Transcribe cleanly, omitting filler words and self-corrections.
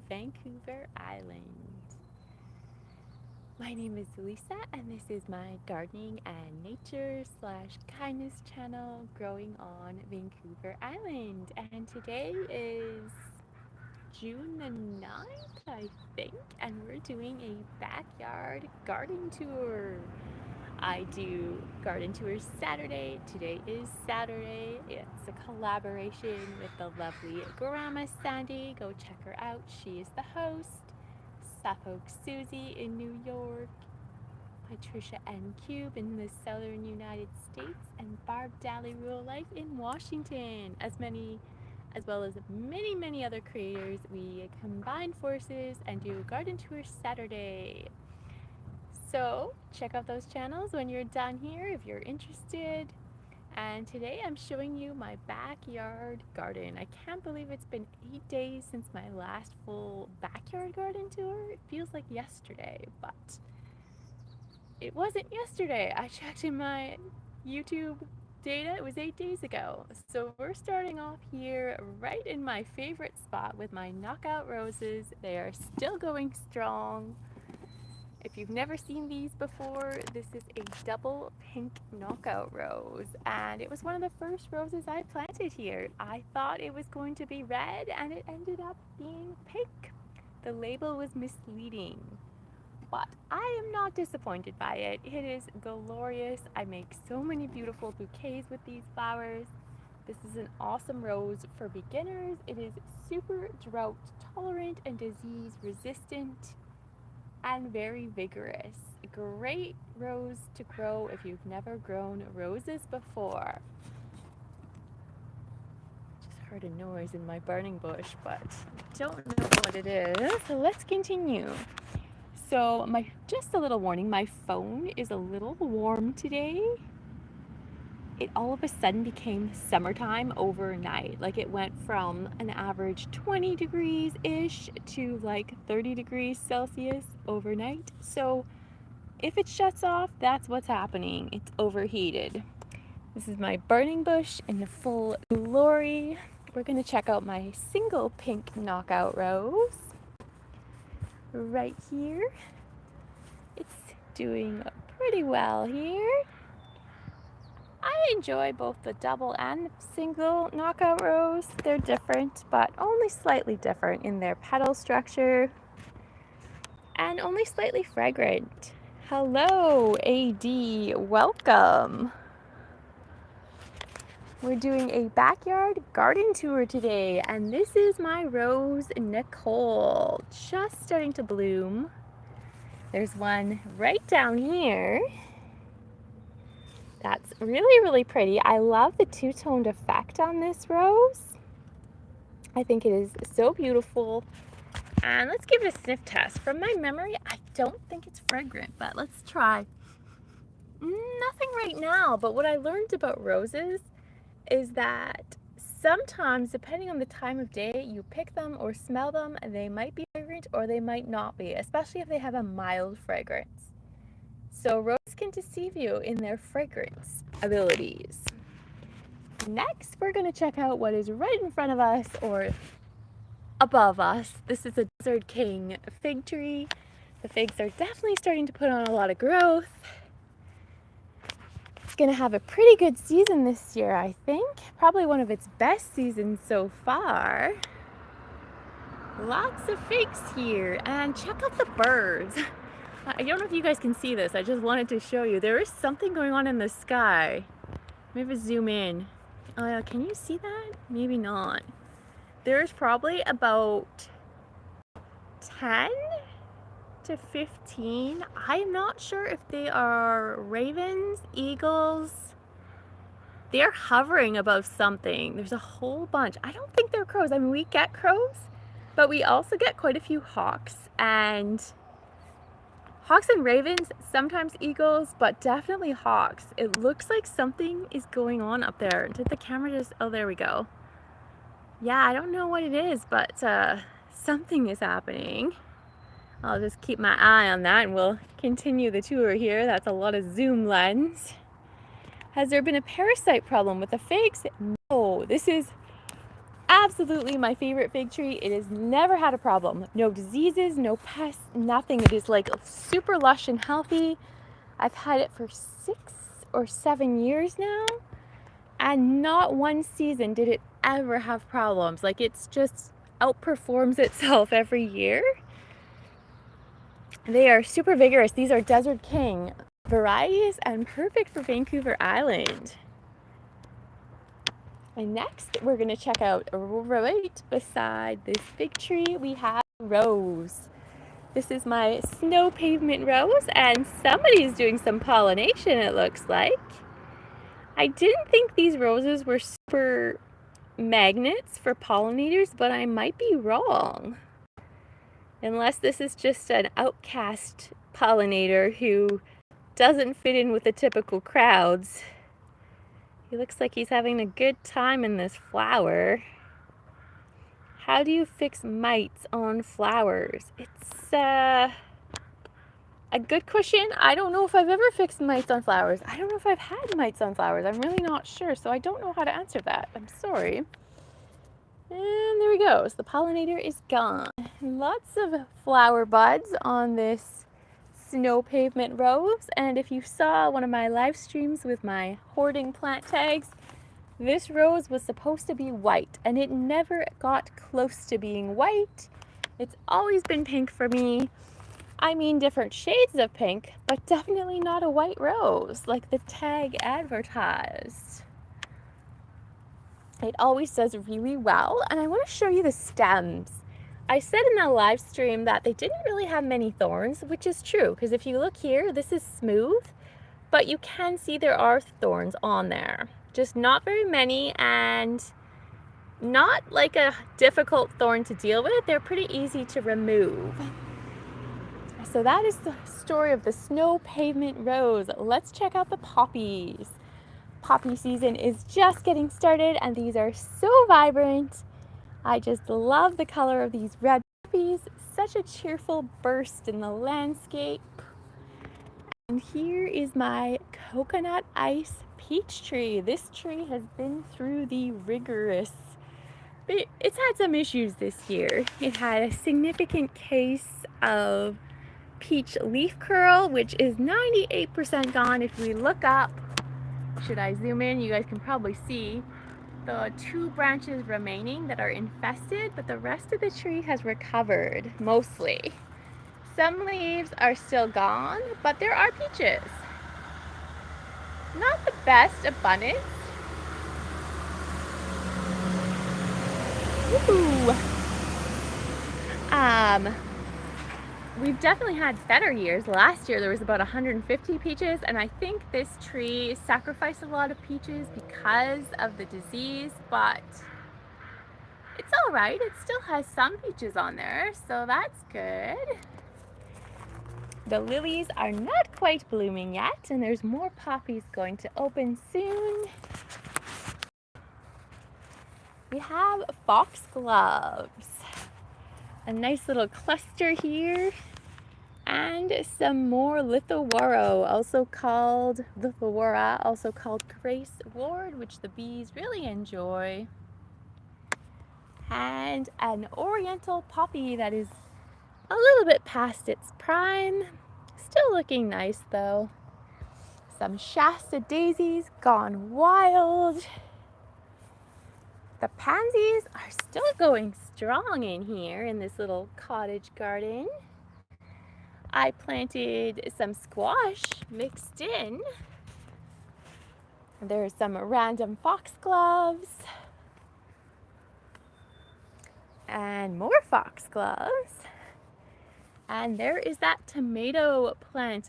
Vancouver Island. My name is Lisa, and this is my gardening and nature slash kindness channel growing on Vancouver Island. And today is June the 9th, I think, and we're doing a backyard garden tour. I do garden tours Saturday. Today is Saturday. It's a collaboration with the lovely Grandma Sandy. Go check her out. She is the host. Suffolk Susie in New York. Patricia N. Cube in the southern United States. And Barb Daly Rural Life in Washington. As well as many other creators. We combine forces and do garden tours Saturday. So check out those channels when you're done here if you're interested. And today I'm showing you my backyard garden. I can't believe it's been 8 days since my last full backyard garden tour. It feels like yesterday, but it wasn't yesterday. I checked in my YouTube data, it was 8 days ago. So we're starting off here right in my favorite spot with my knockout roses. They are still going strong. If you've never seen these before, this is a double pink knockout rose, and it was one of the first roses I planted here. I thought it was going to be red, and it ended up being pink. The label was misleading, but I am not disappointed by it. It is glorious. I make so many beautiful bouquets with these flowers. This is an awesome rose for beginners. It is super drought tolerant and disease resistant and very vigorous. Great rose to grow if you've never grown roses before. Just heard a noise in my burning bush, but don't know what it is. So let's continue. So just a little warning, my phone is a little warm today. It all of a sudden became summertime overnight. Like it went from an average 20 degrees-ish to like 30 degrees Celsius overnight. So if it shuts off, that's what's happening. It's overheated. This is my burning bush in full glory. We're gonna check out my single pink knockout rose right here. It's doing pretty well here. I enjoy both the double and single knockout rose. They're different, but only slightly different in their petal structure and only slightly fragrant. Hello, AD, welcome. We're doing a backyard garden tour today, and this is my rose Nicole, just starting to bloom. There's one right down here. That's really pretty. I love the two-toned effect on this rose. I think it is so beautiful. And let's give it a sniff test. From my memory, I don't think it's fragrant, but let's try. Nothing right now, but what I learned about roses is that sometimes, depending on the time of day you pick them or smell them, they might be fragrant or they might not be, especially if they have a mild fragrance. So roses can deceive you in their fragrance abilities. Next, we're going to check out what is right in front of us or above us. This is a Desert King fig tree. The figs are definitely starting to put on a lot of growth. It's going to have a pretty good season this year, I think. Probably one of its best seasons so far. Lots of figs here, and check out the birds. I don't know if you guys can see this. I just wanted to show you. There is something going on in the sky. Maybe zoom in. Can you see that? Maybe not. There's probably about 10 to 15. I'm not sure if they are ravens, eagles. They're hovering above something. There's a whole bunch. I don't think they're crows. I mean, we get crows, but we also get quite a few hawks and ravens, sometimes eagles, but definitely hawks. It looks like something is going on up there. Did the camera just, oh, there we go. Yeah, I don't know what it is, but something is happening. I'll just keep my eye on that and we'll continue the tour here. That's a lot of zoom lens. Has there been a parasite problem with the figs? No, this is absolutely my favorite fig tree. It has never had a problem. No diseases, no pests, nothing. It is like super lush and healthy. I've had it for 6 or 7 years now, and not one season did it ever have problems. Like, it's just outperforms itself every year. They are super vigorous. These are Desert King varieties and perfect for Vancouver Island. And next, we're going to check out right beside this fig tree, we have rose. This is my snow pavement rose, and somebody's doing some pollination, it looks like. I didn't think these roses were super magnets for pollinators, but I might be wrong. Unless this is just an outcast pollinator who doesn't fit in with the typical crowds. He looks like he's having a good time in this flower. How do you fix mites on flowers? It's a good question. I don't know if I've ever fixed mites on flowers. I don't know if I've had mites on flowers. I'm really not sure, so I don't know how to answer that. I'm sorry. And there he goes. The pollinator is gone. Lots of flower buds on this snow pavement rose. And if you saw one of my live streams with my hoarding plant tags, this rose was supposed to be white, and it never got close to being white. It's always been pink for me. I mean, different shades of pink, but definitely not a white rose like the tag advertised. It always does really well, and I want to show you the stems. I said in the live stream that they didn't really have many thorns, which is true, because if you look here, this is smooth, but you can see there are thorns on there. Just not very many, and not like a difficult thorn to deal with. They're pretty easy to remove. So that is the story of the snow pavement rose. Let's check out the poppies. Poppy season is just getting started, and these are so vibrant. I just love the color of these red poppies. Such a cheerful burst in the landscape. And here is my coconut ice peach tree. This tree has been through the rigorous. It's had some issues this year. It had a significant case of peach leaf curl, which is 98% gone. If we look up, should I zoom in? You guys can probably see the 2 branches remaining that are infested, but the rest of the tree has recovered mostly. Some leaves are still gone, but there are peaches. Not the best abundance. Woo! We've definitely had better years. Last year there was about 150 peaches, and I think this tree sacrificed a lot of peaches because of the disease, but it's all right. It still has some peaches on there, so that's good. The lilies are not quite blooming yet, and there's more poppies going to open soon. We have foxgloves. A nice little cluster here. And some more Lithowara, also called Grace Ward, which the bees really enjoy. And an oriental poppy that is a little bit past its prime. Still looking nice though. Some Shasta daisies gone wild. The pansies are still going strong in here in this little cottage garden. I planted some squash mixed in. There's some random foxgloves. And more foxgloves. And there is that tomato plant